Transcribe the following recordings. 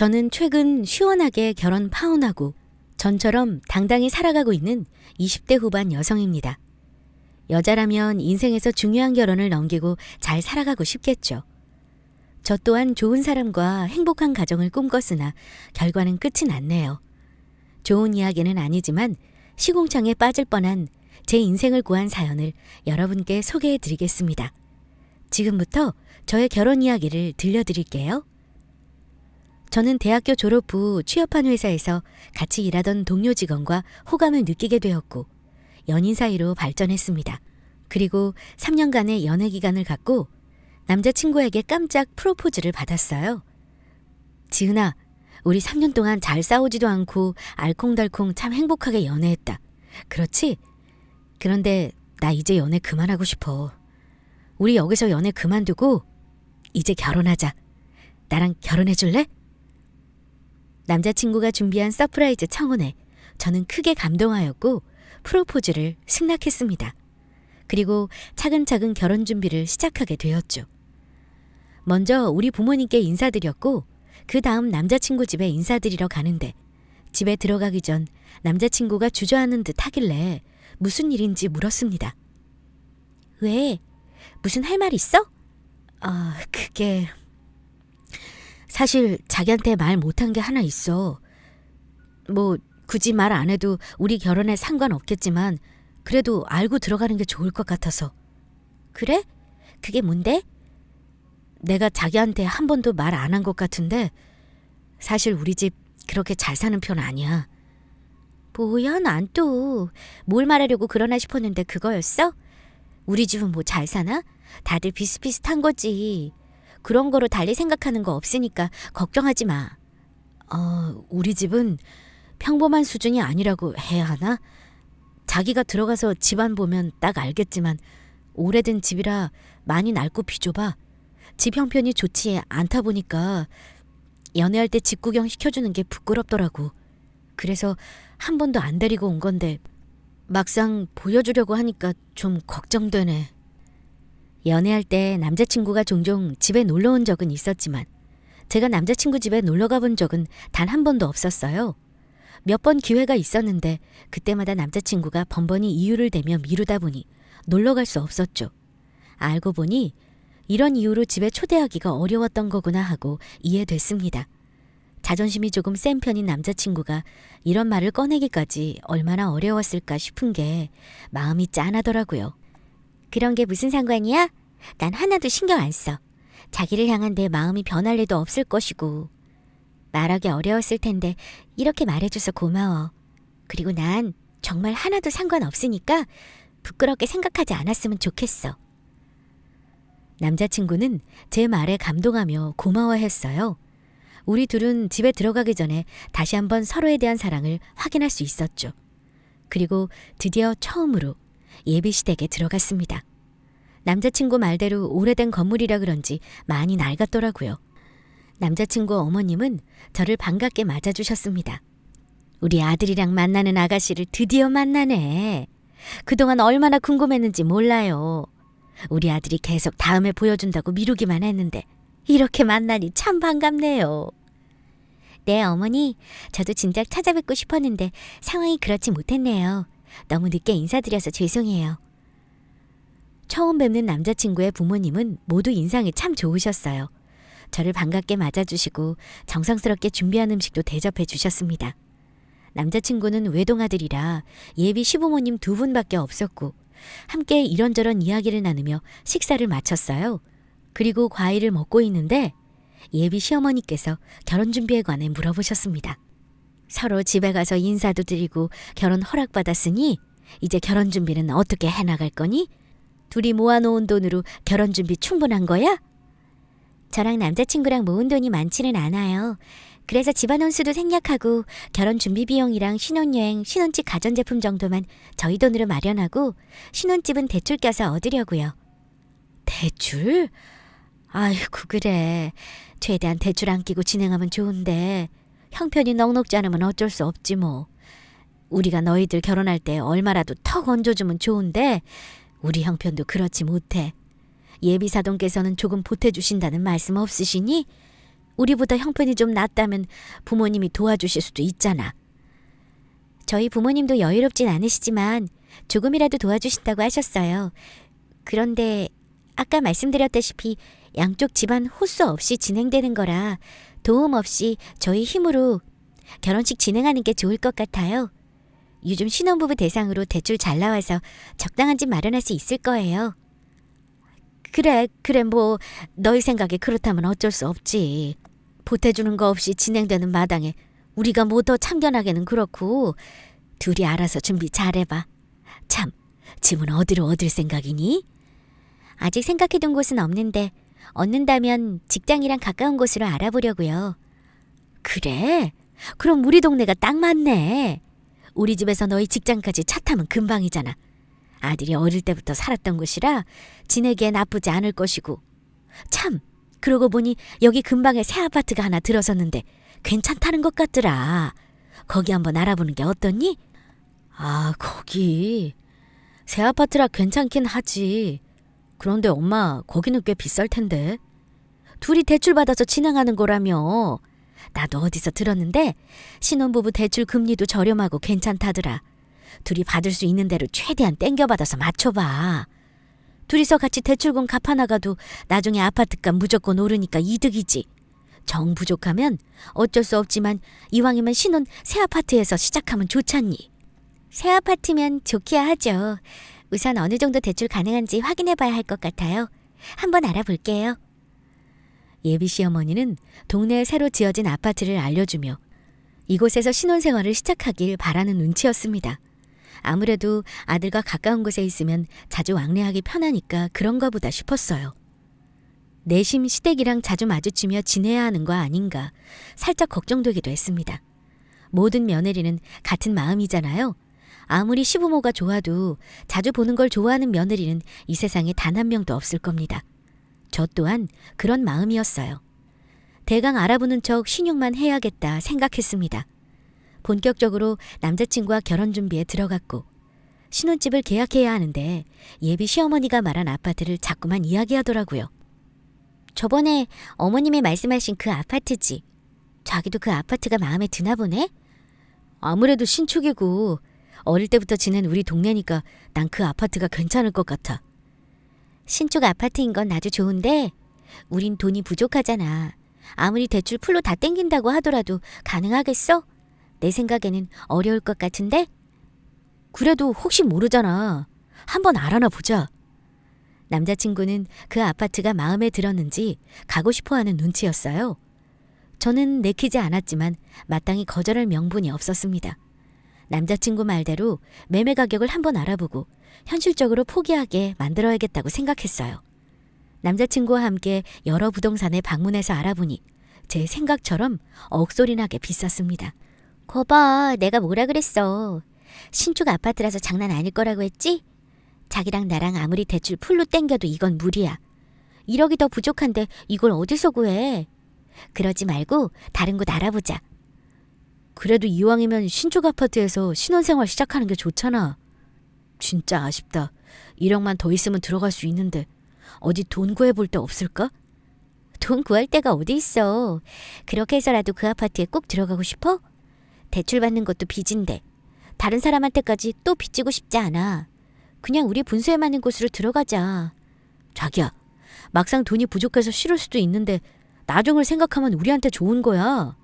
저는 최근 시원하게 결혼 파혼하고 전처럼 당당히 살아가고 있는 20대 후반 여성입니다. 여자라면 인생에서 중요한 결혼을 넘기고 잘 살아가고 싶겠죠. 저 또한 좋은 사람과 행복한 가정을 꿈꿨으나 결과는 끝이 났네요. 좋은 이야기는 아니지만 시궁창에 빠질 뻔한 제 인생을 구한 사연을 여러분께 소개해 드리겠습니다. 지금부터 저의 결혼 이야기를 들려드릴게요. 저는 대학교 졸업 후 취업한 회사에서 같이 일하던 동료 직원과 호감을 느끼게 되었고 연인 사이로 발전했습니다. 그리고 3년간의 연애 기간을 갖고 남자친구에게 깜짝 프로포즈를 받았어요. 지은아, 우리 3년 동안 잘 싸우지도 않고 알콩달콩 참 행복하게 연애했다. 그렇지? 그런데 나 이제 연애 그만하고 싶어. 우리 여기서 연애 그만두고 이제 결혼하자. 나랑 결혼해 줄래? 남자친구가 준비한 서프라이즈 청혼에 저는 크게 감동하였고 프로포즈를 승낙했습니다. 그리고 차근차근 결혼 준비를 시작하게 되었죠. 먼저 우리 부모님께 인사드렸고 그 다음 남자친구 집에 인사드리러 가는데 집에 들어가기 전 남자친구가 주저하는 듯 하길래 무슨 일인지 물었습니다. 왜? 무슨 할 말 있어? 그게... 사실 자기한테 말 못한 게 하나 있어. 뭐 굳이 말 안 해도 우리 결혼에 상관없겠지만 그래도 알고 들어가는 게 좋을 것 같아서. 그래? 그게 뭔데? 내가 자기한테 한 번도 말 안 한 것 같은데 사실 우리 집 그렇게 잘 사는 편 아니야. 뭐야, 난 또 뭘 말하려고 그러나 싶었는데 그거였어? 우리 집은 뭐 잘 사나? 다들 비슷비슷한 거지. 그런 거로 달리 생각하는 거 없으니까 걱정하지 마. 우리 집은 평범한 수준이 아니라고 해야 하나? 자기가 들어가서 집안 보면 딱 알겠지만 오래된 집이라 많이 낡고 비좁아. 집 형편이 좋지 않다 보니까 연애할 때 집 구경 시켜주는 게 부끄럽더라고. 그래서 한 번도 안 데리고 온 건데 막상 보여주려고 하니까 좀 걱정되네. 연애할 때 남자친구가 종종 집에 놀러 온 적은 있었지만 제가 남자친구 집에 놀러 가본 적은 단 한 번도 없었어요. 몇 번 기회가 있었는데 그때마다 남자친구가 번번이 이유를 대며 미루다 보니 놀러 갈 수 없었죠. 알고 보니 이런 이유로 집에 초대하기가 어려웠던 거구나 하고 이해됐습니다. 자존심이 조금 센 편인 남자친구가 이런 말을 꺼내기까지 얼마나 어려웠을까 싶은 게 마음이 짠하더라고요. 그런 게 무슨 상관이야? 난 하나도 신경 안 써. 자기를 향한 내 마음이 변할 리도 없을 것이고. 말하기 어려웠을 텐데 이렇게 말해줘서 고마워. 그리고 난 정말 하나도 상관없으니까 부끄럽게 생각하지 않았으면 좋겠어. 남자친구는 제 말에 감동하며 고마워했어요. 우리 둘은 집에 들어가기 전에 다시 한번 서로에 대한 사랑을 확인할 수 있었죠. 그리고 드디어 처음으로 예비시댁에 들어갔습니다. 남자친구 말대로 오래된 건물이라 그런지 많이 낡았더라고요. 남자친구 어머님은 저를 반갑게 맞아주셨습니다. 우리 아들이랑 만나는 아가씨를 드디어 만나네. 그동안 얼마나 궁금했는지 몰라요. 우리 아들이 계속 다음에 보여준다고 미루기만 했는데 이렇게 만나니 참 반갑네요. 네, 어머니. 저도 진작 찾아뵙고 싶었는데 상황이 그렇지 못했네요. 너무 늦게 인사드려서 죄송해요. 처음 뵙는 남자친구의 부모님은 모두 인상이 참 좋으셨어요. 저를 반갑게 맞아주시고 정성스럽게 준비한 음식도 대접해 주셨습니다. 남자친구는 외동아들이라 예비 시부모님 2분밖에 없었고 함께 이런저런 이야기를 나누며 식사를 마쳤어요. 그리고 과일을 먹고 있는데 예비 시어머니께서 결혼 준비에 관해 물어보셨습니다. 서로 집에 가서 인사도 드리고 결혼 허락받았으니 이제 결혼 준비는 어떻게 해나갈 거니? 둘이 모아놓은 돈으로 결혼 준비 충분한 거야? 저랑 남자친구랑 모은 돈이 많지는 않아요. 그래서 집안 혼수도 생략하고 결혼 준비 비용이랑 신혼여행, 신혼집 가전제품 정도만 저희 돈으로 마련하고 신혼집은 대출 껴서 얻으려고요. 대출? 아이고 그래. 최대한 대출 안 끼고 진행하면 좋은데 형편이 넉넉지 않으면 어쩔 수 없지 뭐. 우리가 너희들 결혼할 때 얼마라도 턱 얹어주면 좋은데 우리 형편도 그렇지 못해. 예비사돈께서는 조금 보태주신다는 말씀 없으시니? 우리보다 형편이 좀 낫다면 부모님이 도와주실 수도 있잖아. 저희 부모님도 여유롭진 않으시지만 조금이라도 도와주신다고 하셨어요. 그런데 아까 말씀드렸다시피 양쪽 집안 호수 없이 진행되는 거라 도움 없이 저희 힘으로 결혼식 진행하는 게 좋을 것 같아요. 요즘 신혼부부 대상으로 대출 잘 나와서 적당한 집 마련할 수 있을 거예요. 그래, 뭐 너희 생각에 그렇다면 어쩔 수 없지. 보태주는 거 없이 진행되는 마당에 우리가 뭐 더 참견하기는 그렇고 둘이 알아서 준비 잘해봐. 참, 집은 어디로 얻을 생각이니? 아직 생각해둔 곳은 없는데 얻는다면 직장이랑 가까운 곳으로 알아보려고요. 그래? 그럼 우리 동네가 딱 맞네. 우리 집에서 너희 직장까지 차 타면 금방이잖아. 아들이 어릴 때부터 살았던 곳이라 지내기에 나쁘지 않을 것이고. 참, 그러고 보니 여기 근방에 새 아파트가 하나 들어섰는데 괜찮다는 것 같더라. 거기 한번 알아보는 게 어떻니? 아, 거기 새 아파트라 괜찮긴 하지. 그런데 엄마, 거기는 꽤 비쌀 텐데. 둘이 대출 받아서 진행하는 거라며. 나도 어디서 들었는데 신혼부부 대출 금리도 저렴하고 괜찮다더라. 둘이 받을 수 있는 대로 최대한 땡겨받아서 맞춰봐. 둘이서 같이 대출금 갚아나가도 나중에 아파트값 무조건 오르니까 이득이지. 정 부족하면 어쩔 수 없지만 이왕이면 신혼 새 아파트에서 시작하면 좋잖니. 새 아파트면 좋기야 하죠. 우선 어느 정도 대출 가능한지 확인해 봐야 할 것 같아요. 한번 알아볼게요. 예비 시어머니는 동네에 새로 지어진 아파트를 알려주며 이곳에서 신혼생활을 시작하길 바라는 눈치였습니다. 아무래도 아들과 가까운 곳에 있으면 자주 왕래하기 편하니까 그런가 보다 싶었어요. 내심 시댁이랑 자주 마주치며 지내야 하는 거 아닌가 살짝 걱정되기도 했습니다. 모든 며느리는 같은 마음이잖아요. 아무리 시부모가 좋아도 자주 보는 걸 좋아하는 며느리는 이 세상에 단 한 명도 없을 겁니다. 저 또한 그런 마음이었어요. 대강 알아보는 척 신용만 해야겠다 생각했습니다. 본격적으로 남자친구와 결혼 준비에 들어갔고 신혼집을 계약해야 하는데 예비 시어머니가 말한 아파트를 자꾸만 이야기하더라고요. 저번에 어머님이 말씀하신 그 아파트지. 자기도 그 아파트가 마음에 드나 보네? 아무래도 신축이고 어릴 때부터 지낸 우리 동네니까 난 그 아파트가 괜찮을 것 같아. 신축 아파트인 건 아주 좋은데 우린 돈이 부족하잖아. 아무리 대출 풀로 다 땡긴다고 하더라도 가능하겠어? 내 생각에는 어려울 것 같은데? 그래도 혹시 모르잖아. 한번 알아나 보자. 남자친구는 그 아파트가 마음에 들었는지 가고 싶어하는 눈치였어요. 저는 내키지 않았지만 마땅히 거절할 명분이 없었습니다. 남자친구 말대로 매매 가격을 한번 알아보고 현실적으로 포기하게 만들어야겠다고 생각했어요. 남자친구와 함께 여러 부동산에 방문해서 알아보니 제 생각처럼 억소리 나게 비쌌습니다. 거봐, 내가 뭐라 그랬어. 신축 아파트라서 장난 아닐 거라고 했지? 자기랑 나랑 아무리 대출 풀로 땡겨도 이건 무리야. 1억이 더 부족한데 이걸 어디서 구해? 그러지 말고 다른 곳 알아보자. 그래도 이왕이면 신축 아파트에서 신혼생활 시작하는 게 좋잖아. 진짜 아쉽다. 1억만 더 있으면 들어갈 수 있는데 어디 돈 구해볼 데 없을까? 돈 구할 데가 어디 있어. 그렇게 해서라도 그 아파트에 꼭 들어가고 싶어? 대출 받는 것도 빚인데 다른 사람한테까지 또 빚지고 싶지 않아. 그냥 우리 분수에 맞는 곳으로 들어가자. 자기야, 막상 돈이 부족해서 싫을 수도 있는데 나중을 생각하면 우리한테 좋은 거야.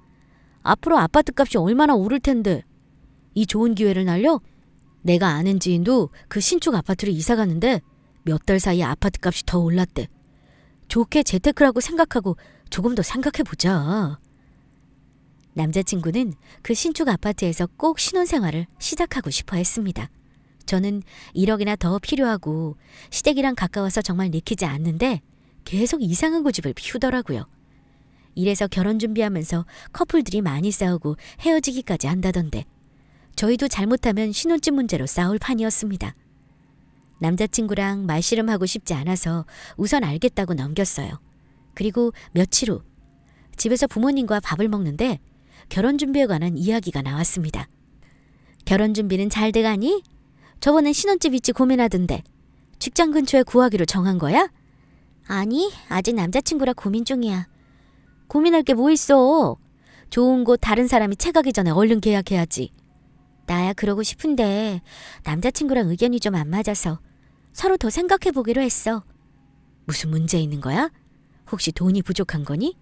앞으로 아파트 값이 얼마나 오를 텐데 이 좋은 기회를 날려? 내가 아는 지인도 그 신축 아파트로 이사 갔는데 몇 달 사이에 아파트 값이 더 올랐대. 좋게 재테크라고 생각하고 조금 더 생각해보자. 남자친구는 그 신축 아파트에서 꼭 신혼생활을 시작하고 싶어 했습니다. 저는 1억이나 더 필요하고 시댁이랑 가까워서 정말 내키지 않는데 계속 이상한 고집을 피우더라고요. 이래서 결혼 준비하면서 커플들이 많이 싸우고 헤어지기까지 한다던데 저희도 잘못하면 신혼집 문제로 싸울 판이었습니다. 남자친구랑 말씨름하고 싶지 않아서 우선 알겠다고 넘겼어요. 그리고 며칠 후 집에서 부모님과 밥을 먹는데 결혼 준비에 관한 이야기가 나왔습니다. 결혼 준비는 잘 돼가니? 저번엔 신혼집 위치 고민하던데 직장 근처에 구하기로 정한 거야? 아니, 아직 남자친구라 고민 중이야. 고민할 게 뭐 있어. 좋은 곳 다른 사람이 채가기 전에 얼른 계약해야지. 나야 그러고 싶은데 남자친구랑 의견이 좀 안 맞아서 서로 더 생각해 보기로 했어. 무슨 문제 있는 거야? 혹시 돈이 부족한 거니?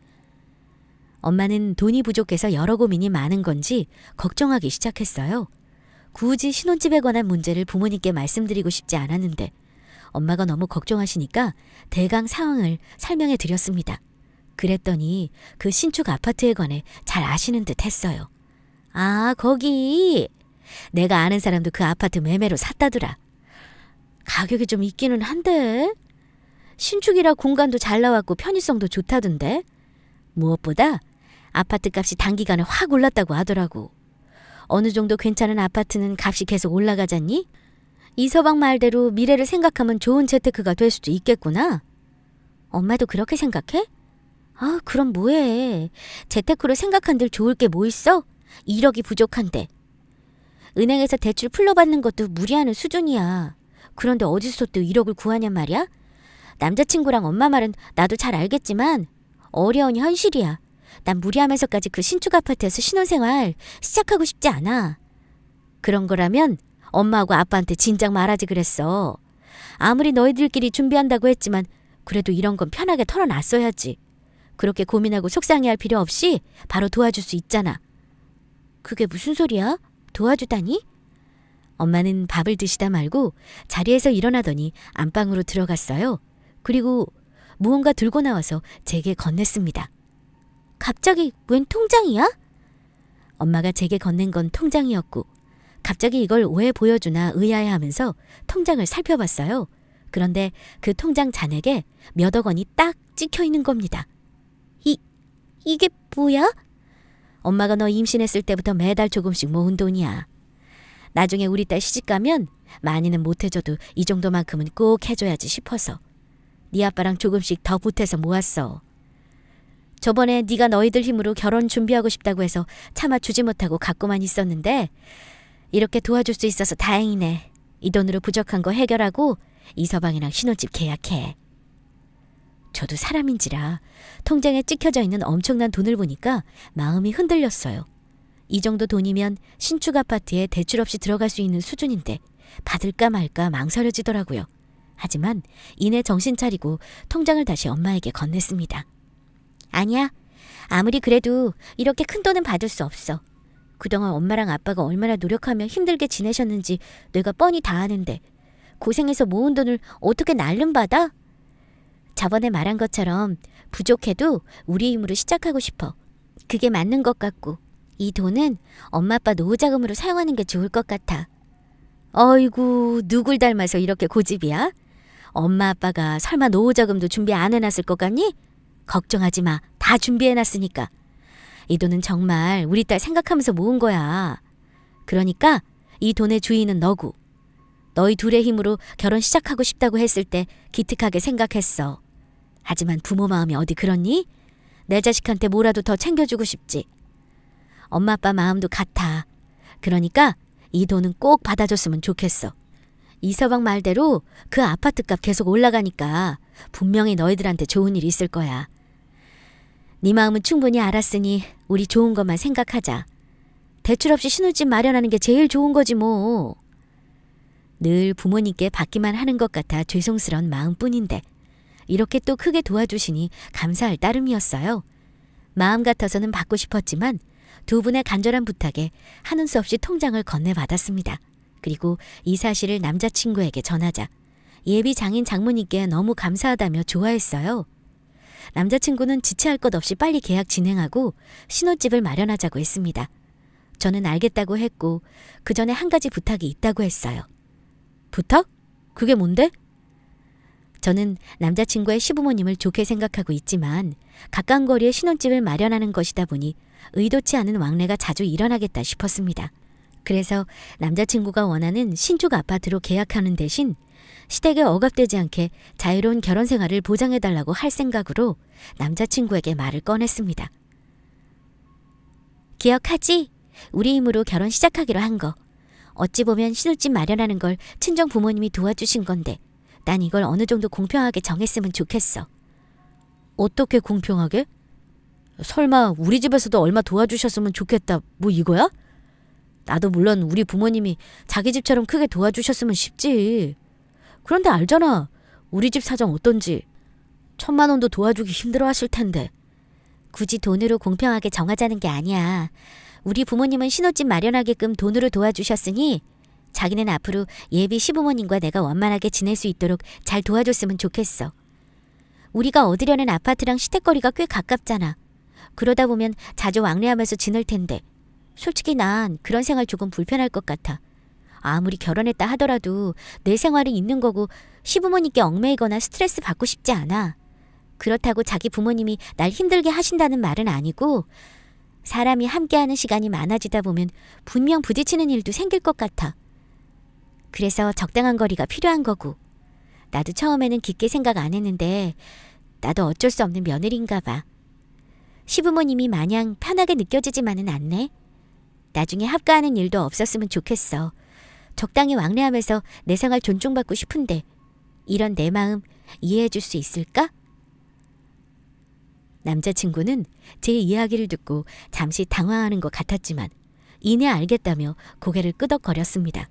엄마는 돈이 부족해서 여러 고민이 많은 건지 걱정하기 시작했어요. 굳이 신혼집에 관한 문제를 부모님께 말씀드리고 싶지 않았는데 엄마가 너무 걱정하시니까 대강 상황을 설명해 드렸습니다. 그랬더니 그 신축 아파트에 관해 잘 아시는 듯 했어요. 아, 거기. 내가 아는 사람도 그 아파트 매매로 샀다더라. 가격이 좀 있기는 한데. 신축이라 공간도 잘 나왔고 편의성도 좋다던데. 무엇보다 아파트 값이 단기간에 확 올랐다고 하더라고. 어느 정도 괜찮은 아파트는 값이 계속 올라가잖니? 이서방 말대로 미래를 생각하면 좋은 재테크가 될 수도 있겠구나. 엄마도 그렇게 생각해? 아, 그럼 뭐해. 재테크로 생각한들 좋을 게 뭐 있어? 1억이 부족한데. 은행에서 대출 풀러받는 것도 무리하는 수준이야. 그런데 어디서 또 1억을 구하냔 말이야? 남자친구랑 엄마 말은 나도 잘 알겠지만 어려운 현실이야. 난 무리하면서까지 그 신축 아파트에서 신혼생활 시작하고 싶지 않아. 그런 거라면 엄마하고 아빠한테 진작 말하지 그랬어. 아무리 너희들끼리 준비한다고 했지만 그래도 이런 건 편하게 털어놨어야지. 그렇게 고민하고 속상해할 필요 없이 바로 도와줄 수 있잖아. 그게 무슨 소리야? 도와주다니? 엄마는 밥을 드시다 말고 자리에서 일어나더니 안방으로 들어갔어요. 그리고 무언가 들고 나와서 제게 건넸습니다. 갑자기 웬 통장이야? 엄마가 제게 건넨 건 통장이었고 갑자기 이걸 왜 보여주나 의아해하면서 통장을 살펴봤어요. 그런데 그 통장 잔액에 몇억 원이 딱 찍혀 있는 겁니다. 이게 뭐야? 엄마가 너 임신했을 때부터 매달 조금씩 모은 돈이야. 나중에 우리 딸 시집가면 많이는 못 해줘도 이 정도만큼은 꼭 해줘야지 싶어서 네 아빠랑 조금씩 더 보태서 모았어. 저번에 네가 너희들 힘으로 결혼 준비하고 싶다고 해서 차마 주지 못하고 갖고만 있었는데 이렇게 도와줄 수 있어서 다행이네. 이 돈으로 부족한 거 해결하고 이서방이랑 신혼집 계약해. 저도 사람인지라 통장에 찍혀져 있는 엄청난 돈을 보니까 마음이 흔들렸어요. 이 정도 돈이면 신축 아파트에 대출 없이 들어갈 수 있는 수준인데 받을까 말까 망설여지더라고요. 하지만 이내 정신 차리고 통장을 다시 엄마에게 건넸습니다. 아니야. 아무리 그래도 이렇게 큰 돈은 받을 수 없어. 그동안 엄마랑 아빠가 얼마나 노력하며 힘들게 지내셨는지 내가 뻔히 다 아는데 고생해서 모은 돈을 어떻게 날름받아? 저번에 말한 것처럼 부족해도 우리 힘으로 시작하고 싶어. 그게 맞는 것 같고 이 돈은 엄마 아빠 노후자금으로 사용하는 게 좋을 것 같아. 어이구, 누굴 닮아서 이렇게 고집이야? 엄마 아빠가 설마 노후자금도 준비 안 해놨을 것 같니? 걱정하지 마. 다 준비해놨으니까. 이 돈은 정말 우리 딸 생각하면서 모은 거야. 그러니까 이 돈의 주인은 너고. 너희 둘의 힘으로 결혼 시작하고 싶다고 했을 때 기특하게 생각했어. 하지만 부모 마음이 어디 그렇니? 내 자식한테 뭐라도 더 챙겨주고 싶지. 엄마 아빠 마음도 같아. 그러니까 이 돈은 꼭 받아줬으면 좋겠어. 이서방 말대로 그 아파트값 계속 올라가니까 분명히 너희들한테 좋은 일이 있을 거야. 네 마음은 충분히 알았으니 우리 좋은 것만 생각하자. 대출 없이 신혼집 마련하는 게 제일 좋은 거지 뭐. 늘 부모님께 받기만 하는 것 같아 죄송스러운 마음뿐인데 이렇게 또 크게 도와주시니 감사할 따름이었어요. 마음 같아서는 받고 싶었지만 두 분의 간절한 부탁에 하는 수 없이 통장을 건네받았습니다. 그리고 이 사실을 남자친구에게 전하자 예비 장인 장모님께 너무 감사하다며 좋아했어요. 남자친구는 지체할 것 없이 빨리 계약 진행하고 신혼집을 마련하자고 했습니다. 저는 알겠다고 했고 그 전에 한 가지 부탁이 있다고 했어요. 부탁? 그게 뭔데? 저는 남자친구의 시부모님을 좋게 생각하고 있지만 가까운 거리에 신혼집을 마련하는 것이다 보니 의도치 않은 왕래가 자주 일어나겠다 싶었습니다. 그래서 남자친구가 원하는 신축 아파트로 계약하는 대신 시댁에 억압되지 않게 자유로운 결혼 생활을 보장해달라고 할 생각으로 남자친구에게 말을 꺼냈습니다. 기억하지? 우리 힘으로 결혼 시작하기로 한 거. 어찌 보면 신혼집 마련하는 걸 친정 부모님이 도와주신 건데 난 이걸 어느 정도 공평하게 정했으면 좋겠어. 어떻게 공평하게? 설마 우리 집에서도 얼마 도와주셨으면 좋겠다 뭐 이거야? 나도 물론 우리 부모님이 자기 집처럼 크게 도와주셨으면 싶지. 그런데 알잖아. 우리 집 사정 어떤지. 1,000만 원도 도와주기 힘들어 하실 텐데. 굳이 돈으로 공평하게 정하자는 게 아니야. 우리 부모님은 신혼집 마련하게끔 돈으로 도와주셨으니 자기는 앞으로 예비 시부모님과 내가 원만하게 지낼 수 있도록 잘 도와줬으면 좋겠어. 우리가 얻으려는 아파트랑 시댁거리가 꽤 가깝잖아. 그러다 보면 자주 왕래하면서 지낼 텐데 솔직히 난 그런 생활 조금 불편할 것 같아. 아무리 결혼했다 하더라도 내 생활은 있는 거고 시부모님께 얽매이거나 스트레스 받고 싶지 않아. 그렇다고 자기 부모님이 날 힘들게 하신다는 말은 아니고 사람이 함께하는 시간이 많아지다 보면 분명 부딪히는 일도 생길 것 같아. 그래서 적당한 거리가 필요한 거고. 나도 처음에는 깊게 생각 안 했는데 나도 어쩔 수 없는 며느리인가 봐. 시부모님이 마냥 편하게 느껴지지만은 않네. 나중에 합가하는 일도 없었으면 좋겠어. 적당히 왕래하면서 내 생활 존중받고 싶은데 이런 내 마음 이해해 줄 수 있을까? 남자친구는 제 이야기를 듣고 잠시 당황하는 것 같았지만 이내 알겠다며 고개를 끄덕거렸습니다.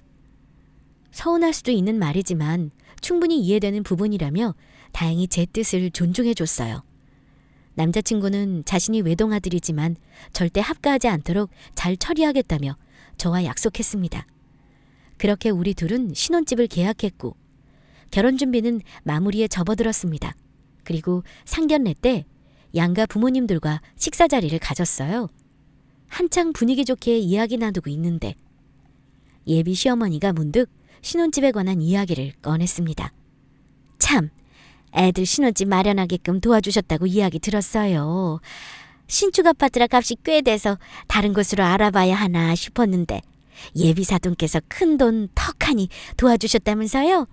서운할 수도 있는 말이지만 충분히 이해되는 부분이라며 다행히 제 뜻을 존중해 줬어요. 남자친구는 자신이 외동아들이지만 절대 합가하지 않도록 잘 처리하겠다며 저와 약속했습니다. 그렇게 우리 둘은 신혼집을 계약했고 결혼 준비는 마무리에 접어들었습니다. 그리고 상견례 때 양가 부모님들과 식사 자리를 가졌어요. 한창 분위기 좋게 이야기 나누고 있는데 예비 시어머니가 문득 신혼집에 관한 이야기를 꺼냈습니다. 참, 애들 신혼집 마련하게끔 도와주셨다고 이야기 들었어요. 신축 아파트라 값이 꽤 돼서 다른 곳으로 알아봐야 하나 싶었는데 예비사돈께서 큰돈 턱하니 도와주셨다면서요?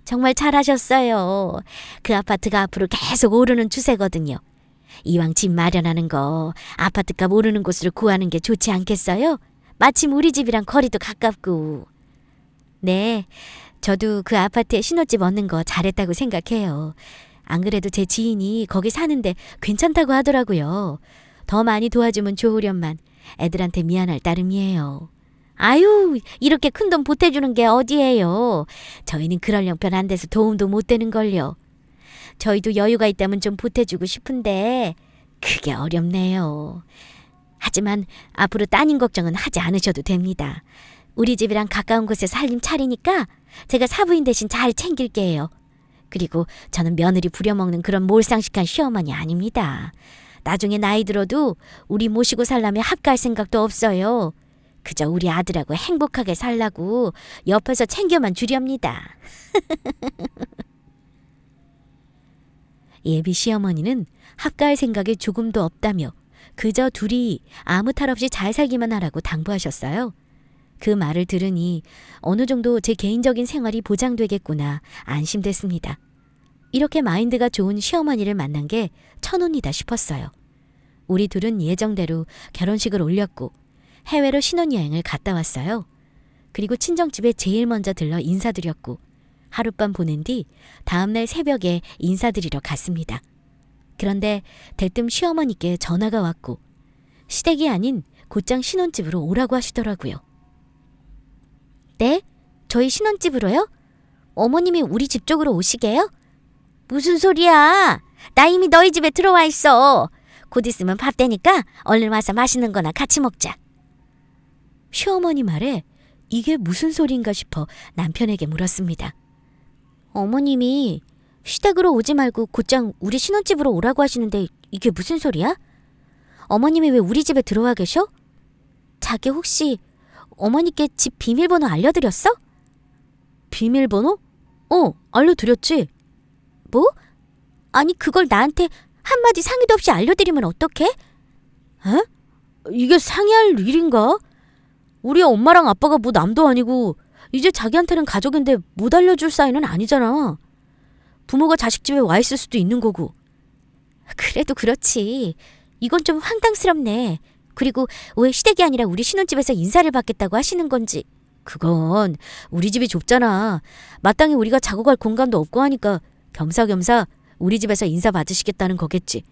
정말 잘하셨어요. 그 아파트가 앞으로 계속 오르는 추세거든요. 이왕 집 마련하는 거 아파트값 오르는 곳으로 구하는 게 좋지 않겠어요? 마침 우리 집이랑 거리도 가깝고. 네, 저도 그 아파트에 신혼집 얻는 거 잘했다고 생각해요. 안 그래도 제 지인이 거기 사는데 괜찮다고 하더라고요. 더 많이 도와주면 좋으련만 애들한테 미안할 따름이에요. 아유, 이렇게 큰돈 보태주는 게 어디예요. 저희는 그럴 형편 안 돼서 도움도 못 되는걸요. 저희도 여유가 있다면 좀 보태주고 싶은데 그게 어렵네요. 하지만 앞으로 따님 걱정은 하지 않으셔도 됩니다. 우리 집이랑 가까운 곳에 살림 차리니까 제가 사부인 대신 잘 챙길게요. 그리고 저는 며느리 부려먹는 그런 몰상식한 시어머니 아닙니다. 나중에 나이 들어도 우리 모시고 살려면 합가할 생각도 없어요. 그저 우리 아들하고 행복하게 살라고 옆에서 챙겨만 주렵니다. 예비 시어머니는 합가할 생각이 조금도 없다며 그저 둘이 아무 탈 없이 잘 살기만 하라고 당부하셨어요. 그 말을 들으니 어느 정도 제 개인적인 생활이 보장되겠구나 안심됐습니다. 이렇게 마인드가 좋은 시어머니를 만난 게 천운이다 싶었어요. 우리 둘은 예정대로 결혼식을 올렸고 해외로 신혼여행을 갔다 왔어요. 그리고 친정집에 제일 먼저 들러 인사드렸고 하룻밤 보낸 뒤 다음날 새벽에 인사드리러 갔습니다. 그런데 대뜸 시어머니께 전화가 왔고 시댁이 아닌 곧장 신혼집으로 오라고 하시더라고요. 네? 저희 신혼집으로요? 어머님이 우리 집 쪽으로 오시게요? 무슨 소리야? 나 이미 너희 집에 들어와 있어. 곧 있으면 밥 되니까 얼른 와서 맛있는 거나 같이 먹자. 시어머니 말에 이게 무슨 소리인가 싶어 남편에게 물었습니다. 어머님이 시댁으로 오지 말고 곧장 우리 신혼집으로 오라고 하시는데 이게 무슨 소리야? 어머님이 왜 우리 집에 들어와 계셔? 자기 혹시 어머니께 집 비밀번호 알려드렸어? 비밀번호? 알려드렸지. 뭐? 아니 그걸 나한테 한마디 상의도 없이 알려드리면 어떡해? 에? 이게 상의할 일인가? 우리 엄마랑 아빠가 뭐 남도 아니고 이제 자기한테는 가족인데 못 알려줄 사이는 아니잖아. 부모가 자식 집에 와 있을 수도 있는 거고. 그래도 그렇지. 이건 좀 황당스럽네. 그리고 왜 시댁이 아니라 우리 신혼집에서 인사를 받겠다고 하시는 건지. 그건 우리 집이 좁잖아. 마땅히 우리가 자고 갈 공간도 없고 하니까 겸사겸사 우리 집에서 인사 받으시겠다는 거겠지.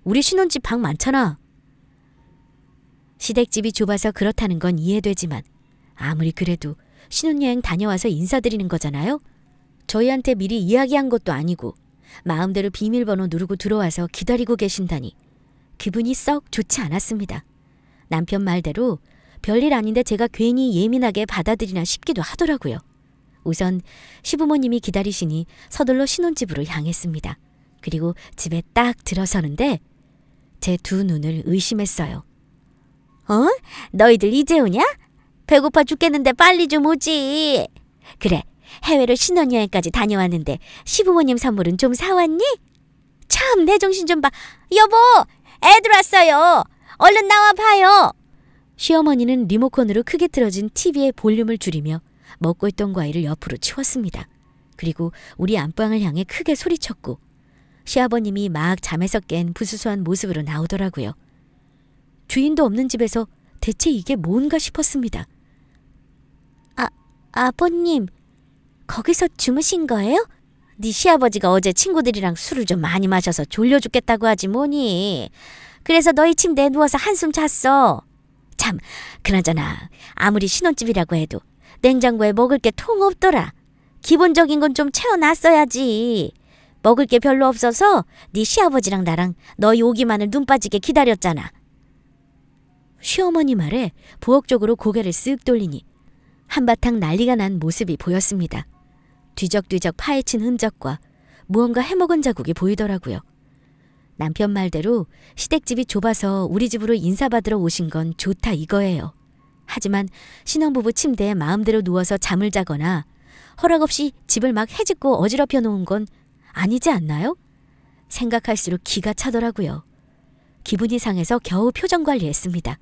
우리 신혼집 방 많잖아. 시댁집이 좁아서 그렇다는 건 이해되지만 아무리 그래도 신혼여행 다녀와서 인사드리는 거잖아요. 저희한테 미리 이야기한 것도 아니고 마음대로 비밀번호 누르고 들어와서 기다리고 계신다니 기분이 썩 좋지 않았습니다. 남편 말대로 별일 아닌데 제가 괜히 예민하게 받아들이나 싶기도 하더라고요. 우선 시부모님이 기다리시니 서둘러 신혼집으로 향했습니다. 그리고 집에 딱 들어서는데 제 두 눈을 의심했어요. 어? 너희들 이제 오냐? 배고파 죽겠는데 빨리 좀 오지. 그래, 해외로 신혼여행까지 다녀왔는데 시부모님 선물은 좀 사왔니? 참, 내 정신 좀 봐. 여보, 애들 왔어요. 얼른 나와 봐요. 시어머니는 리모컨으로 크게 틀어진 TV의 볼륨을 줄이며 먹고 있던 과일을 옆으로 치웠습니다. 그리고 우리 안방을 향해 크게 소리쳤고 시아버님이 막 잠에서 깬 부수수한 모습으로 나오더라고요. 주인도 없는 집에서 대체 이게 뭔가 싶었습니다. 아버님, 거기서 주무신 거예요? 네 시아버지가 어제 친구들이랑 술을 좀 많이 마셔서 졸려 죽겠다고 하지 뭐니. 그래서 너희 침대에 누워서 한숨 잤어. 참, 그나저나 아무리 신혼집이라고 해도 냉장고에 먹을 게 통 없더라. 기본적인 건 좀 채워놨어야지. 먹을 게 별로 없어서 네 시아버지랑 나랑 너희 오기만을 눈 빠지게 기다렸잖아. 시어머니 말에 부엌쪽으로 고개를 쓱 돌리니 한바탕 난리가 난 모습이 보였습니다. 뒤적뒤적 파헤친 흔적과 무언가 해먹은 자국이 보이더라고요. 남편 말대로 시댁집이 좁아서 우리 집으로 인사받으러 오신 건 좋다 이거예요. 하지만 신혼부부 침대에 마음대로 누워서 잠을 자거나 허락 없이 집을 막 헤집고 어지럽혀 놓은 건 아니지 않나요? 생각할수록 기가 차더라고요. 기분이 상해서 겨우 표정 관리했습니다.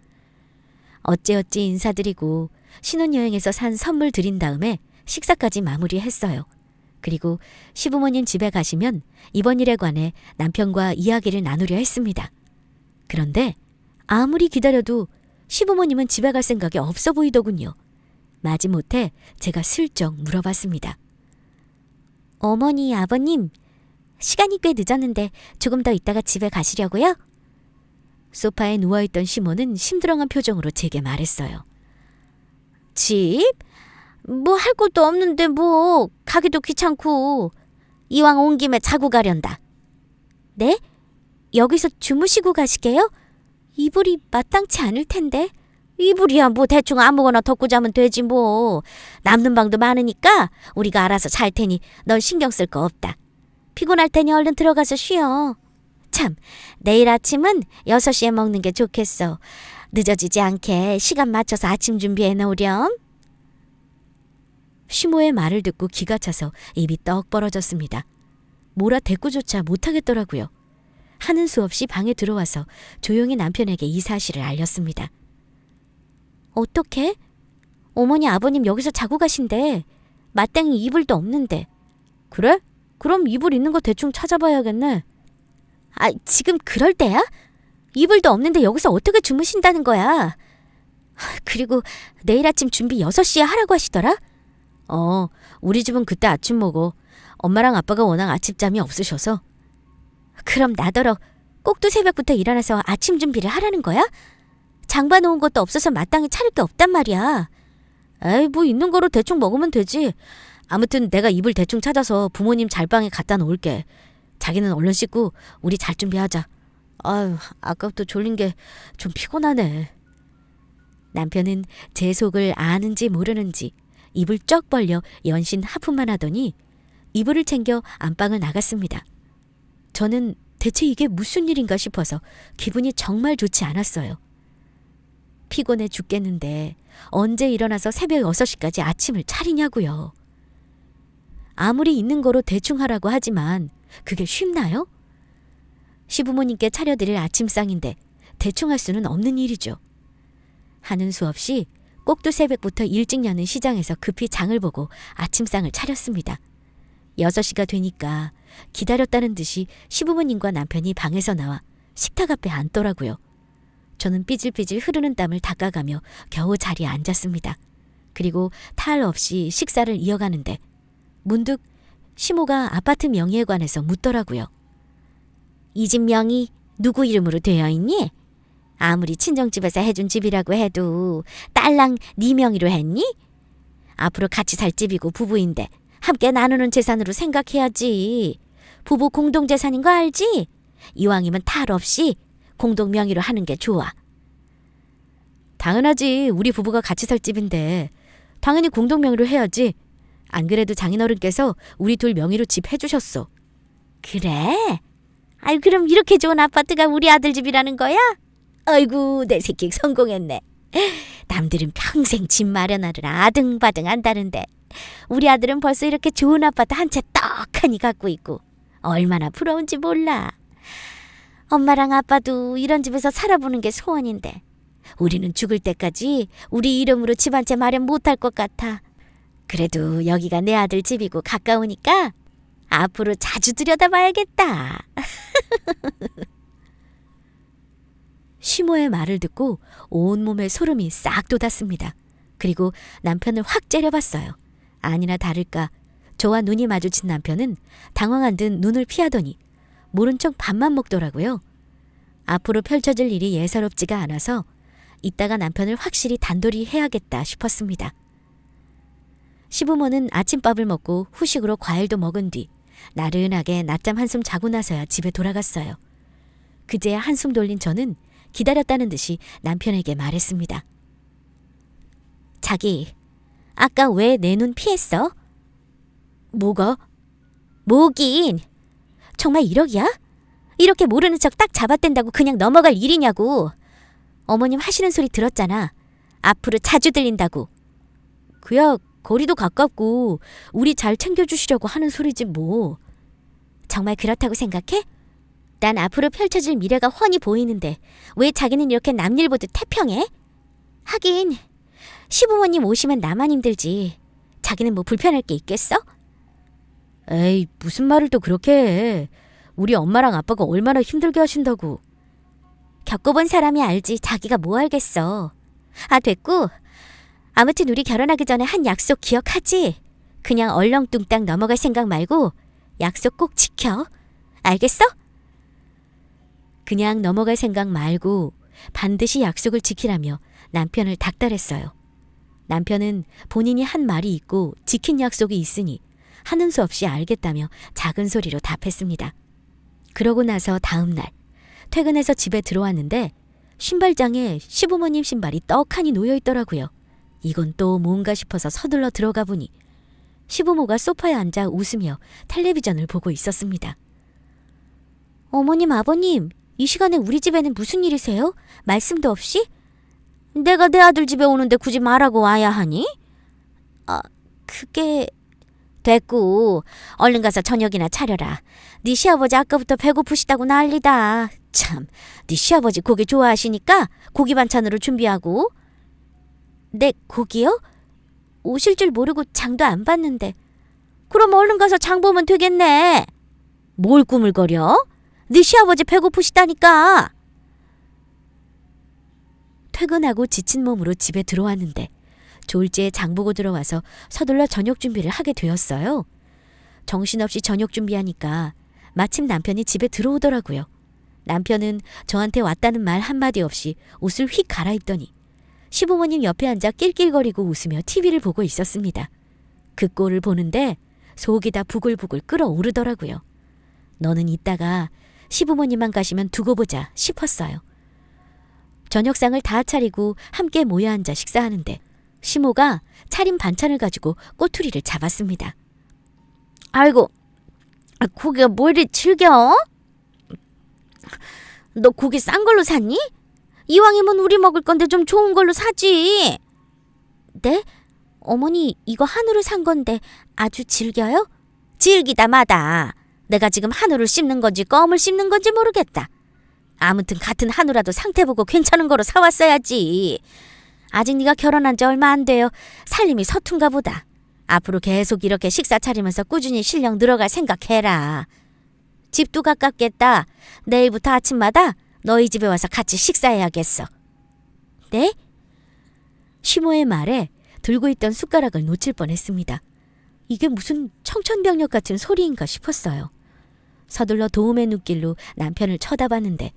어찌어찌 인사드리고 신혼여행에서 산 선물 드린 다음에 식사까지 마무리했어요. 그리고 시부모님 집에 가시면 이번 일에 관해 남편과 이야기를 나누려 했습니다. 그런데 아무리 기다려도 시부모님은 집에 갈 생각이 없어 보이더군요. 마지못해 제가 슬쩍 물어봤습니다. 어머니, 아버님, 시간이 꽤 늦었는데 조금 더 있다가 집에 가시려고요? 소파에 누워있던 시모는 심드렁한 표정으로 제게 말했어요. 집? 뭐 할 것도 없는데 뭐 가기도 귀찮고 이왕 온 김에 자고 가련다. 네? 여기서 주무시고 가시게요? 이불이 마땅치 않을 텐데. 이불이야 뭐 대충 아무거나 덮고 자면 되지 뭐. 남는 방도 많으니까 우리가 알아서 잘 테니 넌 신경 쓸 거 없다. 피곤할 테니 얼른 들어가서 쉬어. 참, 내일 아침은 6시에 먹는 게 좋겠어. 늦어지지 않게 시간 맞춰서 아침 준비해 놓으렴. 시모의 말을 듣고 기가 차서 입이 떡 벌어졌습니다. 뭐라 대꾸조차 못하겠더라고요. 하는 수 없이 방에 들어와서 조용히 남편에게 이 사실을 알렸습니다. 어떻게? 어머니 아버님 여기서 자고 가신대. 마땅히 이불도 없는데. 그래? 그럼 이불 있는 거 대충 찾아봐야겠네. 지금 그럴 때야? 이불도 없는데 여기서 어떻게 주무신다는 거야? 그리고 내일 아침 준비 6시에 하라고 하시더라? 우리 집은 그때 아침 먹어. 엄마랑 아빠가 워낙 아침잠이 없으셔서. 그럼 나더러 꼭두 새벽부터 일어나서 아침 준비를 하라는 거야? 장봐 놓은 것도 없어서 마땅히 차릴 게 없단 말이야. 에이, 뭐 있는 거로 대충 먹으면 되지. 아무튼 내가 이불 대충 찾아서 부모님 잘방에 갖다 놓을게. 자기는 얼른 씻고 우리 잘 준비하자. 아유, 아까부터 졸린 게 좀 피곤하네. 남편은 제 속을 아는지 모르는지 입을 쩍 벌려 연신 하품만 하더니 이불을 챙겨 안방을 나갔습니다. 저는 대체 이게 무슨 일인가 싶어서 기분이 정말 좋지 않았어요. 피곤해 죽겠는데 언제 일어나서 새벽 6시까지 아침을 차리냐고요. 아무리 있는 거로 대충 하라고 하지만 그게 쉽나요? 시부모님께 차려드릴 아침상인데 대충 할 수는 없는 일이죠. 하는 수 없이 꼭두 새벽부터 일찍 여는 시장에서 급히 장을 보고 아침상을 차렸습니다. 6시가 되니까 기다렸다는 듯이 시부모님과 남편이 방에서 나와 식탁 앞에 앉더라고요. 저는 삐질삐질 흐르는 땀을 닦아가며 겨우 자리에 앉았습니다. 그리고 탈 없이 식사를 이어가는데 문득 시모가 아파트 명의에 관해서 묻더라고요. 이 집 명의 누구 이름으로 되어 있니? 아무리 친정집에서 해준 집이라고 해도 딸랑 네 명의로 했니? 앞으로 같이 살 집이고 부부인데 함께 나누는 재산으로 생각해야지. 부부 공동재산인 거 알지? 이왕이면 탈 없이 공동 명의로 하는 게 좋아. 당연하지. 우리 부부가 같이 살 집인데 당연히 공동 명의로 해야지. 안 그래도 장인어른께서 우리 둘 명의로 집 해주셨어. 그래? 아유, 그럼 이렇게 좋은 아파트가 우리 아들 집이라는 거야? 아이고, 내 새끼 성공했네. 남들은 평생 집 마련하느라 아등바등 한다는데 우리 아들은 벌써 이렇게 좋은 아파트 한 채 떡하니 갖고 있고 얼마나 부러운지 몰라. 엄마랑 아빠도 이런 집에서 살아보는 게 소원인데 우리는 죽을 때까지 우리 이름으로 집 한 채 마련 못할 것 같아. 그래도 여기가 내 아들 집이고 가까우니까 앞으로 자주 들여다봐야겠다. 시모의 말을 듣고 온몸에 소름이 싹 돋았습니다. 그리고 남편을 확 째려봤어요. 아니나 다를까 저와 눈이 마주친 남편은 당황한 듯 눈을 피하더니 모른 척 밥만 먹더라고요. 앞으로 펼쳐질 일이 예사롭지가 않아서 이따가 남편을 확실히 단돌이 해야겠다 싶었습니다. 시부모는 아침밥을 먹고 후식으로 과일도 먹은 뒤 나른하게 낮잠 한숨 자고 나서야 집에 돌아갔어요. 그제야 한숨 돌린 저는 기다렸다는 듯이 남편에게 말했습니다. 자기, 아까 왜 내 눈 피했어? 뭐가? 뭐긴. 정말 1억이야? 이렇게 모르는 척 딱 잡아댄다고 그냥 넘어갈 일이냐고. 어머님 하시는 소리 들었잖아. 앞으로 자주 들린다고. 그야 거리도 가깝고 우리 잘 챙겨주시려고 하는 소리지 뭐. 정말 그렇다고 생각해? 난 앞으로 펼쳐질 미래가 훤히 보이는데 왜 자기는 이렇게 남일 보듯 태평해? 하긴 시부모님 오시면 나만 힘들지. 자기는 뭐 불편할 게 있겠어? 에이, 무슨 말을 또 그렇게 해. 우리 엄마랑 아빠가 얼마나 힘들게 하신다고. 겪어본 사람이 알지 자기가 뭐 알겠어. 아, 됐고. 아무튼 우리 결혼하기 전에 한 약속 기억하지? 그냥 얼렁뚱땅 넘어갈 생각 말고 약속 꼭 지켜. 알겠어? 그냥 넘어갈 생각 말고 반드시 약속을 지키라며 남편을 닥달했어요. 남편은 본인이 한 말이 있고 지킨 약속이 있으니 하는 수 없이 알겠다며 작은 소리로 답했습니다. 그러고 나서 다음 날 퇴근해서 집에 들어왔는데 신발장에 시부모님 신발이 떡하니 놓여 있더라고요. 이건 또 뭔가 싶어서 서둘러 들어가 보니 시부모가 소파에 앉아 웃으며 텔레비전을 보고 있었습니다. 어머님, 아버님, 이 시간에 우리 집에는 무슨 일이세요? 말씀도 없이? 내가 내 아들 집에 오는데 굳이 말하고 와야 하니? 아, 그게... 됐고 얼른 가서 저녁이나 차려라. 네 시아버지 아까부터 배고프시다고 난리다. 참, 네 시아버지 고기 좋아하시니까 고기 반찬으로 준비하고. 네, 고기요? 오실 줄 모르고 장도 안 봤는데. 그럼 얼른 가서 장 보면 되겠네. 뭘 꾸물거려? 네 시아버지 배고프시다니까. 퇴근하고 지친 몸으로 집에 들어왔는데 졸지에 장 보고 들어와서 서둘러 저녁 준비를 하게 되었어요. 정신없이 저녁 준비하니까 마침 남편이 집에 들어오더라고요. 남편은 저한테 왔다는 말 한마디 없이 옷을 휙 갈아입더니 시부모님 옆에 앉아 낄낄거리고 웃으며 TV를 보고 있었습니다. 그 꼴을 보는데 속이 다 부글부글 끓어오르더라고요. 너는 이따가 시부모님만 가시면 두고 보자 싶었어요. 저녁상을 다 차리고 함께 모여 앉아 식사하는데 시모가 차린 반찬을 가지고 꼬투리를 잡았습니다. 아이고, 고기가 뭐 이리 질겨? 너 고기 싼 걸로 샀니? 이왕이면 우리 먹을 건데 좀 좋은 걸로 사지. 네? 어머니, 이거 한우를 산 건데 아주 질겨요? 질기다 마다. 내가 지금 한우를 씹는 건지 껌을 씹는 건지 모르겠다. 아무튼 같은 한우라도 상태 보고 괜찮은 거로 사왔어야지. 아직 네가 결혼한 지 얼마 안 돼요. 살림이 서툰가 보다. 앞으로 계속 이렇게 식사 차리면서 꾸준히 실력 늘어갈 생각해라. 집도 가깝겠다. 내일부터 아침마다 너희 집에 와서 같이 식사해야겠어. 네? 시모의 말에 들고 있던 숟가락을 놓칠 뻔했습니다. 이게 무슨 청천벽력 같은 소리인가 싶었어요. 서둘러 도움의 눈길로 남편을 쳐다봤는데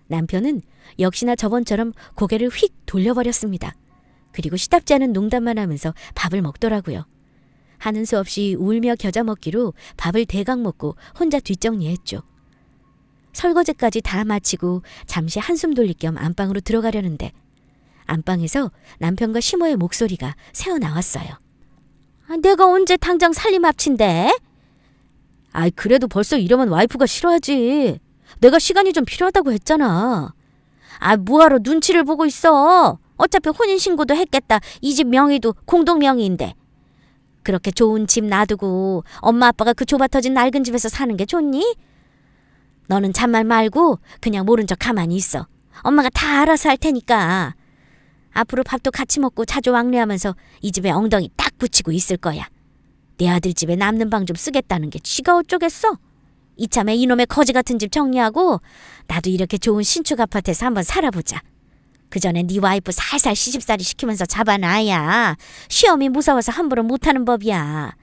남편은 역시나 저번처럼 고개를 휙 돌려버렸습니다. 그리고 시답지 않은 농담만 하면서 밥을 먹더라고요. 하는 수 없이 울며 겨자 먹기로 밥을 대강 먹고 혼자 뒷정리했죠. 설거지까지 다 마치고 잠시 한숨 돌릴 겸 안방으로 들어가려는데 안방에서 남편과 시모의 목소리가 새어나왔어요. 내가 언제 당장 살림 합친데? 그래도 벌써 이러면 와이프가 싫어하지. 내가 시간이 좀 필요하다고 했잖아. 뭐하러 눈치를 보고 있어. 어차피 혼인신고도 했겠다. 이 집 명의도 공동명의인데. 그렇게 좋은 집 놔두고 엄마 아빠가 그 좁아터진 낡은 집에서 사는 게 좋니? 너는 잔말 말고 그냥 모른 척 가만히 있어. 엄마가 다 알아서 할 테니까. 앞으로 밥도 같이 먹고 자주 왕래하면서 이 집에 엉덩이 딱 붙이고 있을 거야. 내 아들 집에 남는 방 좀 쓰겠다는 게 쥐가 어쩌겠어? 이참에 이놈의 거지 같은 집 정리하고 나도 이렇게 좋은 신축 아파트에서 한번 살아보자. 그 전에 네 와이프 살살 시집살이 시키면서 잡아놔야 시험이 무서워서 함부로 못하는 법이야.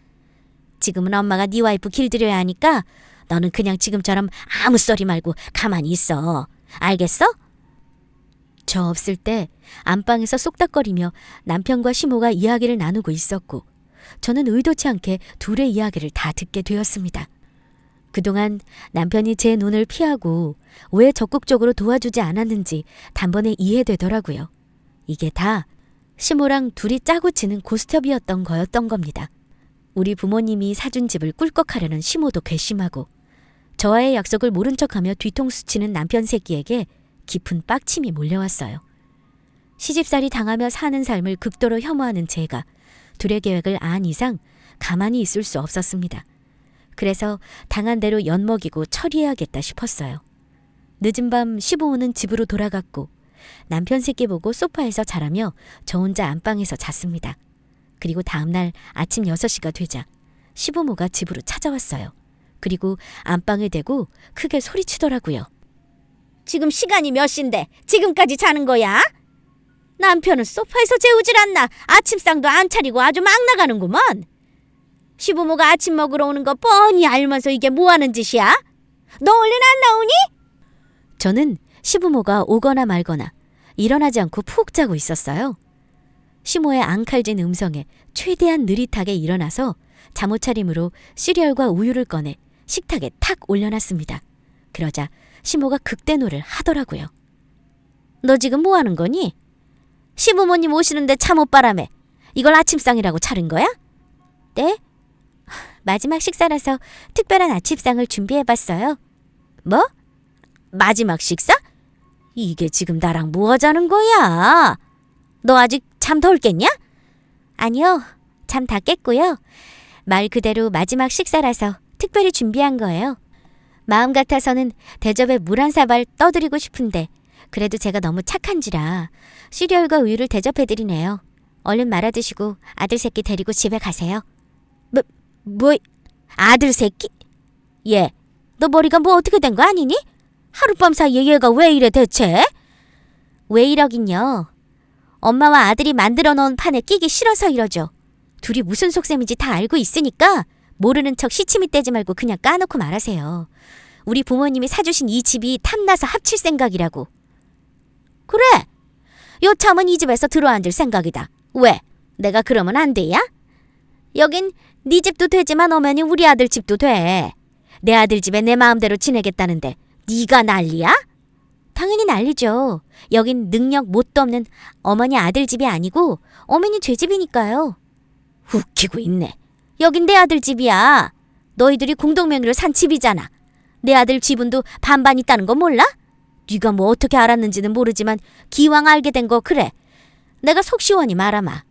지금은 엄마가 네 와이프 길들여야 하니까 너는 그냥 지금처럼 아무 소리 말고 가만히 있어. 알겠어? 저 없을 때 안방에서 쏙닥거리며 남편과 시모가 이야기를 나누고 있었고 저는 의도치 않게 둘의 이야기를 다 듣게 되었습니다. 그동안 남편이 제 눈을 피하고 왜 적극적으로 도와주지 않았는지 단번에 이해되더라고요. 이게 다 시모랑 둘이 짜고 치는 고스톱이었던 거였던 겁니다. 우리 부모님이 사준 집을 꿀꺽하려는 시모도 괘씸하고 저와의 약속을 모른 척하며 뒤통수 치는 남편 새끼에게 깊은 빡침이 몰려왔어요. 시집살이 당하며 사는 삶을 극도로 혐오하는 제가 둘의 계획을 안 이상 가만히 있을 수 없었습니다. 그래서 당한 대로 엿먹이고 처리해야겠다 싶었어요. 늦은 밤 시부모는 집으로 돌아갔고 남편 새끼 보고 소파에서 자라며 저 혼자 안방에서 잤습니다. 그리고 다음날 아침 6시가 되자 시부모가 집으로 찾아왔어요. 그리고 안방에 대고 크게 소리치더라고요. 지금 시간이 몇 시인데 지금까지 자는 거야? 남편은 소파에서 재우질 않나. 아침상도 안 차리고 아주 막 나가는구먼. 시부모가 아침 먹으러 오는 거 뻔히 알면서 이게 뭐하는 짓이야? 너 얼른 안 나오니? 저는 시부모가 오거나 말거나 일어나지 않고 푹 자고 있었어요. 시모의 앙칼진 음성에 최대한 느릿하게 일어나서 잠옷차림으로 시리얼과 우유를 꺼내 식탁에 탁 올려놨습니다. 그러자 시모가 극대노를 하더라고요. 너 지금 뭐 하는 거니? 시부모님 오시는데 잠옷바람에 이걸 아침상이라고 차린 거야? 네? 마지막 식사라서 특별한 아침상을 준비해봤어요. 뭐? 마지막 식사? 이게 지금 나랑 뭐 하자는 거야? 너 아직 잠 덜 깼냐? 아니요, 잠 다 깼고요. 말 그대로 마지막 식사라서 특별히 준비한 거예요. 마음 같아서는 대접에 물 한 사발 떠드리고 싶은데 그래도 제가 너무 착한지라 시리얼과 우유를 대접해드리네요. 얼른 말아 드시고 아들 새끼 데리고 집에 가세요. 뭐 아들 새끼? 얘, 너 머리가 뭐 어떻게 된 거 아니니? 하룻밤 사이에 얘가 왜 이래 대체? 왜 이러긴요. 엄마와 아들이 만들어 놓은 판에 끼기 싫어서 이러죠. 둘이 무슨 속셈인지 다 알고 있으니까 모르는 척 시치미 떼지 말고 그냥 까놓고 말하세요. 우리 부모님이 사주신 이 집이 탐나서 합칠 생각이라고. 그래, 요참은 이 집에서 들어앉을 생각이다. 왜? 내가 그러면 안 돼야? 여긴 네 집도 되지만 엄연히 우리 아들 집도 돼. 내 아들 집에 내 마음대로 지내겠다는데 네가 난리야? 당연히 난리죠. 여긴 능력 뭣도 없는 어머니 아들 집이 아니고 어머니 죄 집이니까요. 웃기고 있네. 여긴 내 아들 집이야. 너희들이 공동명의로 산 집이잖아. 내 아들 지분도 반반 있다는 거 몰라? 네가 뭐 어떻게 알았는지는 모르지만 기왕 알게 된 거 그래. 내가 속 시원히 말하마.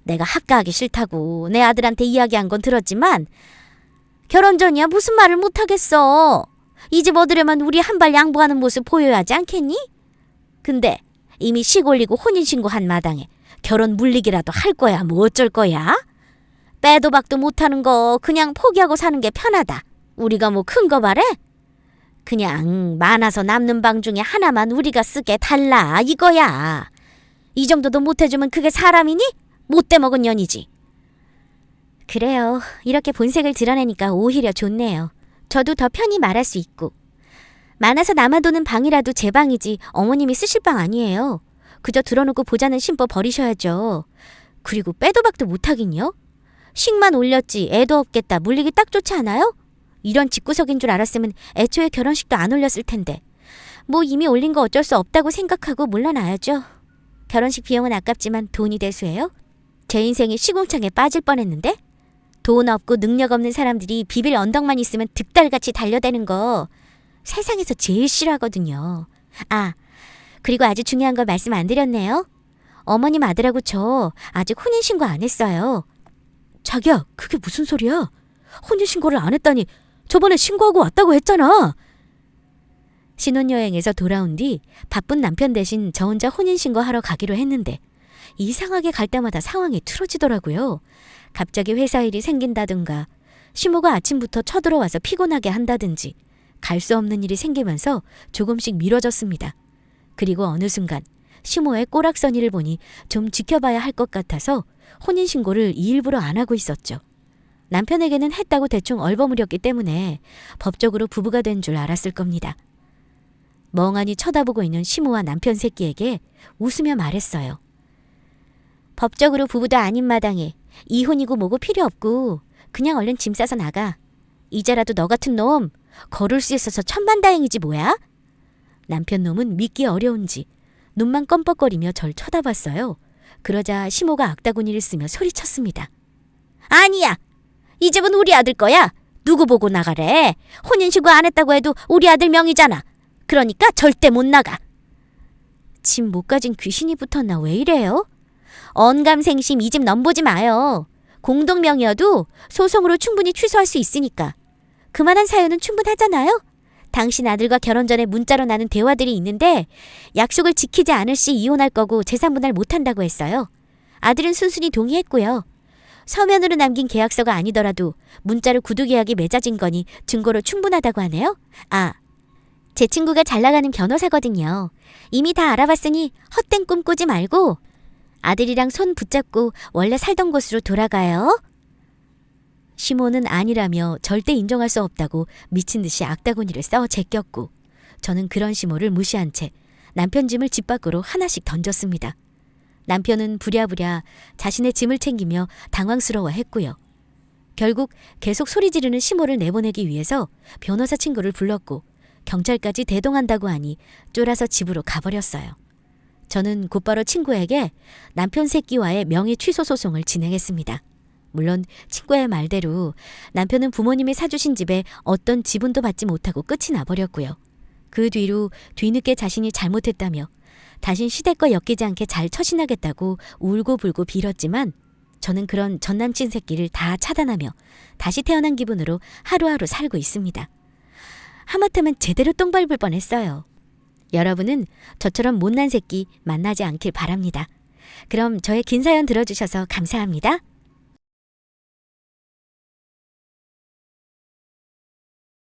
내가 학가하기 싫다고 내 아들한테 이야기한 건 들었지만 결혼 전이야 무슨 말을 못하겠어. 이 집 얻으려면 우리 한 발 양보하는 모습 보여야 하지 않겠니? 근데 이미 식 올리고 혼인신고한 마당에 결혼 물리기라도 할 거야 뭐 어쩔 거야? 빼도 박도 못하는 거 그냥 포기하고 사는 게 편하다. 우리가 뭐 큰 거 바래? 그냥 많아서 남는 방 중에 하나만 우리가 쓰게 달라 이거야. 이 정도도 못해주면 그게 사람이니? 못돼 먹은 년이지. 그래요. 이렇게 본색을 드러내니까 오히려 좋네요. 저도 더 편히 말할 수 있고. 많아서 남아도는 방이라도 제 방이지 어머님이 쓰실 방 아니에요. 그저 들어놓고 보자는 심보 버리셔야죠. 그리고 빼도 박도 못하긴요. 식만 올렸지 애도 없겠다 물리기 딱 좋지 않아요? 이런 집구석인 줄 알았으면 애초에 결혼식도 안 올렸을 텐데. 뭐 이미 올린 거 어쩔 수 없다고 생각하고 물러나야죠. 결혼식 비용은 아깝지만 돈이 대수예요? 제 인생이 시궁창에 빠질 뻔했는데? 돈 없고 능력 없는 사람들이 비빌 언덕만 있으면 득달같이 달려대는 거 세상에서 제일 싫어하거든요. 아, 그리고 아주 중요한 걸 말씀 안 드렸네요. 어머님 아들하고 저 아직 혼인신고 안 했어요. 자기야, 그게 무슨 소리야? 혼인신고를 안 했다니 저번에 신고하고 왔다고 했잖아. 신혼여행에서 돌아온 뒤 바쁜 남편 대신 저 혼자 혼인신고하러 가기로 했는데 이상하게 갈 때마다 상황이 틀어지더라고요. 갑자기 회사 일이 생긴다든가 시모가 아침부터 쳐들어와서 피곤하게 한다든지 갈 수 없는 일이 생기면서 조금씩 미뤄졌습니다. 그리고 어느 순간 시모의 꼬락서니를 보니 좀 지켜봐야 할 것 같아서 혼인신고를 일부러 안 하고 있었죠. 남편에게는 했다고 대충 얼버무렸기 때문에 법적으로 부부가 된 줄 알았을 겁니다. 멍하니 쳐다보고 있는 시모와 남편 새끼에게 웃으며 말했어요. 법적으로 부부도 아닌 마당에 이혼이고 뭐고 필요 없고 그냥 얼른 짐 싸서 나가. 이제라도 너 같은 놈 걸을 수 있어서 천만다행이지 뭐야? 남편 놈은 믿기 어려운지 눈만 껌뻑거리며 절 쳐다봤어요. 그러자 시모가 악다구니를 쓰며 소리쳤습니다. 아니야! 이 집은 우리 아들 거야. 누구 보고 나가래. 혼인신고 안 했다고 해도 우리 아들 명의잖아. 그러니까 절대 못 나가. 집 못 가진 귀신이 붙었나 왜 이래요? 언감생심 이 집 넘보지 마요. 공동명의여도 소송으로 충분히 취소할 수 있으니까. 그만한 사유는 충분하잖아요. 당신 아들과 결혼 전에 문자로 나눈 대화들이 있는데 약속을 지키지 않을 시 이혼할 거고 재산분할 못한다고 했어요. 아들은 순순히 동의했고요. 서면으로 남긴 계약서가 아니더라도 문자로 구두계약이 맺어진 거니 증거로 충분하다고 하네요. 아, 제 친구가 잘 나가는 변호사거든요. 이미 다 알아봤으니 헛된 꿈 꾸지 말고 아들이랑 손 붙잡고 원래 살던 곳으로 돌아가요. 시모는 아니라며 절대 인정할 수 없다고 미친 듯이 악다구니를 써 제꼈고 저는 그런 시모를 무시한 채 남편 짐을 집 밖으로 하나씩 던졌습니다. 남편은 부랴부랴 자신의 짐을 챙기며 당황스러워했고요. 결국 계속 소리 지르는 시모를 내보내기 위해서 변호사 친구를 불렀고 경찰까지 대동한다고 하니 쫄아서 집으로 가버렸어요. 저는 곧바로 친구에게 남편 새끼와의 명의 취소 소송을 진행했습니다. 물론 친구의 말대로 남편은 부모님이 사주신 집에 어떤 지분도 받지 못하고 끝이 나버렸고요. 그 뒤로 뒤늦게 자신이 잘못했다며 다신 시댁과 엮이지 않게 잘 처신하겠다고 울고불고 빌었지만 저는 그런 전남친 새끼를 다 차단하며 다시 태어난 기분으로 하루하루 살고 있습니다. 하마터면 제대로 똥 밟을 뻔했어요. 여러분은 저처럼 못난 새끼 만나지 않길 바랍니다. 그럼 저의 긴 사연 들어주셔서 감사합니다.